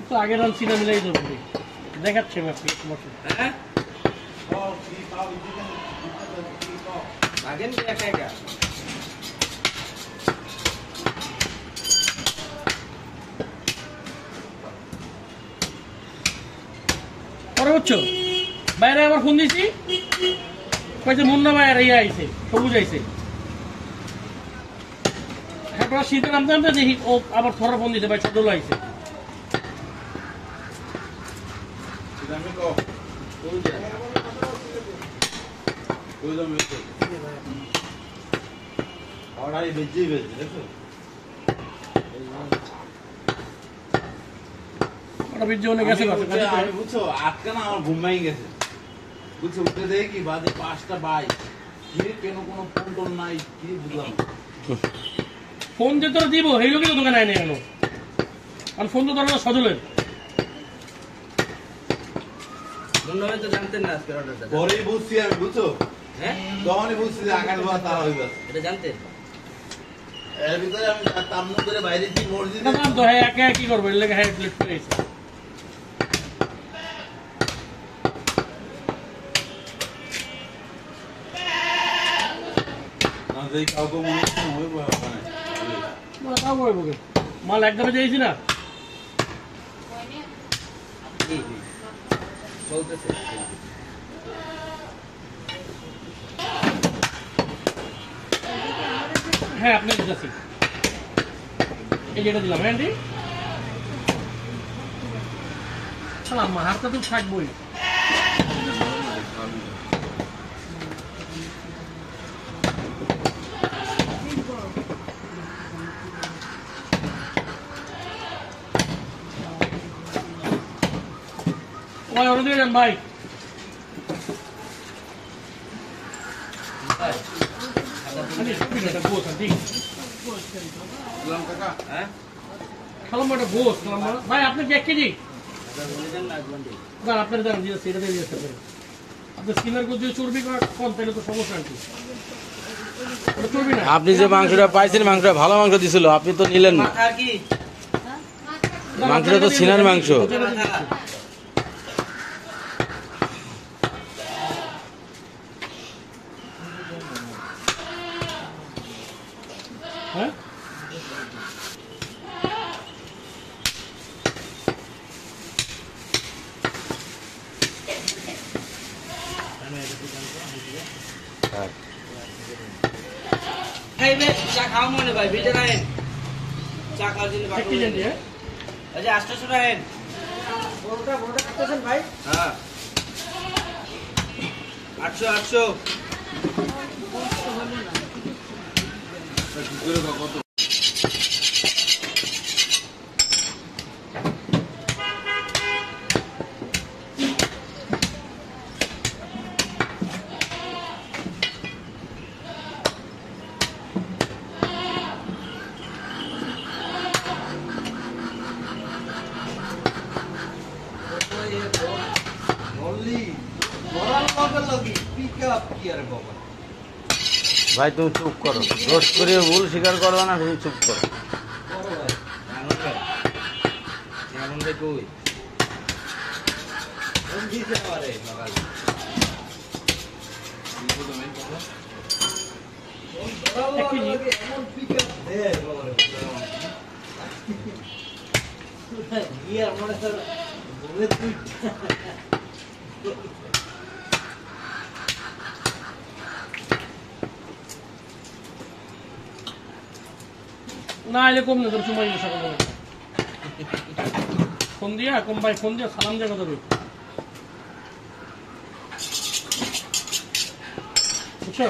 তো আগের রান সিনা মিলাই দেবো দেখাচ্ছে হ্যাঁ পরে বুঝছো বাইরে আবার ফোন দিছি কয়েছে মুন্না ভাইয়ের ইয়ে আইছে সবুজ আইছে তারপর শীতের নামতে নামতে দেখি ও আবার থরা ফোন দিতে ভাই ছোটলো আইছে বুঝছো আজকে না আমার ঘুমাই গেছে বুঝছো উঠে দেখি বাজে 5টা বাই কেন কোনো ফোন টোন নাই কি বুঝলাম ফোন যে তোরা দিব এই লোকই তো দোকানে আইনি কেন আর ফোন তো তোর সজলের তো জানতেন না আজকে অর্ডারটা পরেই বুঝছি আমি বুঝছো হ্যাঁ তখনই বুঝছি যে আকাশ বাবা তারা হইবে এটা জানতেন এর ভিতরে আমি তামনু করে বাইরে কি মসজিদে না তো হ্যাঁ একা কি করবে এর লাগে হ্যাঁ প্লেট করে এসে না দেই কাউকে মনে হইবে ওখানে না তাও হইব কে মাল একদমই যাইছি না চলতেছে হ্যাঁ আপনি দিতেছি এই যেটা দিলাম হ্যাঁ আন্টি সালাম মা হাতটা তো থাকবোই ভাই অন্য দিকে যান ভাই ভাই আপনার কি 1 কেজি আপনার দাম দিয়েছে এটা দিয়ে দিতে পারেন আপনার স্কিনের যদি চর্বি কম তাহলে তো সমস্যা কি আপনি যে মাংসটা পাইছেন মাংসটা ভালো মাংস দিছিল আপনি তো নিলেন না মাংসটা তো সিনার মাংস হ্যাঁ চা খাওয়া মনে ভাই ভিজে রাখেন চা খাওয়ার জন্য আচ্ছা 800 রাখেন বড়টা কাটতেছেন ভাই হ্যাঁ 800 কত ভাই তুমি চুপ করো রোস্ট করে ভুল স্বীকার করবে না তুমি চুপ করো না এলে কম না তোর সময় সকাল ফোন দিয়া কম ভাই ফোন দিয়া সালাম দিয়ে কথা বুঝছো